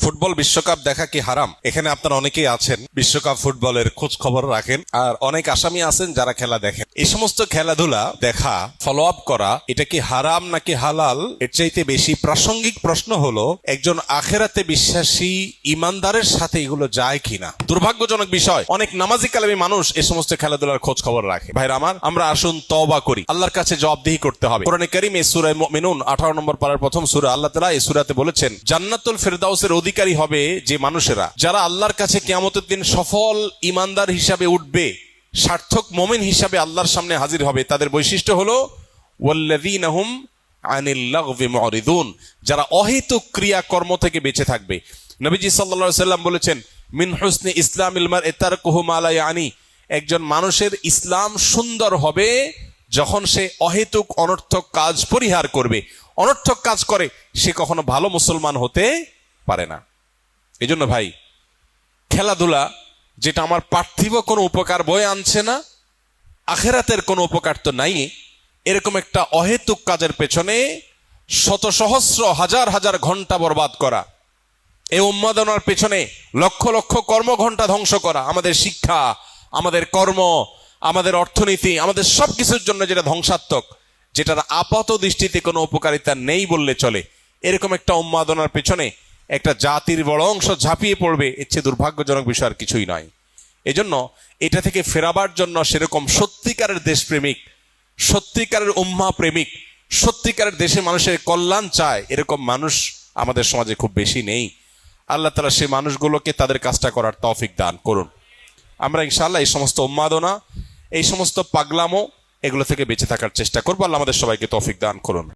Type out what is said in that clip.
Football বিশ্বকাপ দেখা কি হারাম? এখানে আপনারা অনেকেই আছেন বিশ্বকাপ ফুটবলের খোঁজ খবর রাখেন, আর অনেক আসামি আছেন যারা খেলা দেখেন। এই সমস্ত খেলাধুলা দেখা, ফলো আপ করা, এটা কি হারাম নাকি হালাল? এর চাইতে বেশি প্রাসঙ্গিক প্রশ্ন হলো একজন আখেরাতে বিশ্বাসী ইমানদারের সাথে এগুলো যায় কিনা। দুর্ভাগ্যজনক বিষয়, অনেক নামাজি কালামী মানুষ এই সমস্ত খেলাধুলার খোঁজ খবর রাখে। ভাইরা আমার, আমরা আসুন তওবা করি, আল্লাহর কাছে জবাবদিহি করতে হবে। কোরআনে কারীমে সূরা মুমিনুন 18 নম্বর পারার প্রথম সূরা, আল্লাহ তাআলা এই সূরাতে বলেছেন, জান্নাতুল ফেরদাউসের অধিকারী হবে যে মানুষেরা, যারা আল্লাহর কাছে কিয়ামতের দিন সফল ইমানদার হিসাবে উঠবে, সার্থক মুমিন হিসাবে আল্লাহর সামনে হাজির হবে। তাদের বৈশিষ্ট্য হলো ওয়াল্লাযীনা হুম আনিল লাগবি মুরিদুন, যারা অহেতুক ক্রিয়া কর্ম থেকে বেঁচে থাকবে। নবীজি সাল্লাল্লাহু আলাইহি সাল্লাম বলেছেন, মিন হুসনি ইসলামিল মারই তারকুহু মা লা ইয়ানি, একজন মানুষের ইসলাম সুন্দর হবে যখন সে অহেতুক অনর্থক কাজ পরিহার করবে। অনর্থক কাজ করে সে কখনো ভালো মুসলমান হতে পারে না। এজন্য ভাই, খেলাধুলা যেটা আমার পার্থিব কোনো উপকার বয়ে আনছে না, আখেরাতের কোনো উপকার তো নাই, এরকম একটা অহেতুক কাজের পেছনে শত সহস্র হাজার হাজার ঘন্টা বরবাদ করা, এই উন্মাদনার পেছনে লক্ষ লক্ষ কর্মঘণ্টা ধ্বংস করা, আমাদের শিক্ষা, আমাদের কর্ম, আমাদের অর্থনীতি, আমাদের সবকিছুর জন্য যেটা ধ্বংসাত্মক, যেটার আপাত দৃষ্টিতে কোনো উপকারিতা নেই বললে চলে, এরকম একটা উন্মাদনার পেছনে একটা জাতির বড় অংশ ঝাঁপিয়ে পড়বে, এর চেয়ে দুর্ভাগ্যজনক বিষয় আর কিছুই নয়। এজন্য এটা থেকে ফেরাবার জন্য সেরকম সত্যিকারের দেশপ্রেমিক, সত্যিকারের উম্মাহ প্রেমিক, সত্যিকারের দেশে মানুষের কল্যাণ চায়, এরকম মানুষ আমাদের সমাজে খুব বেশি নেই। আল্লাহ তাআলা সেই মানুষগুলোকে তাদের কাজটা করার তৌফিক দান করুন। আমরা ইনশাআল্লাহ এই সমস্ত উন্মাদনা, এই সমস্ত পাগলামো, এগুলো থেকে বেঁচে থাকার চেষ্টা করবো। আল্লাহ আমাদের সবাইকে তৌফিক দান করুন।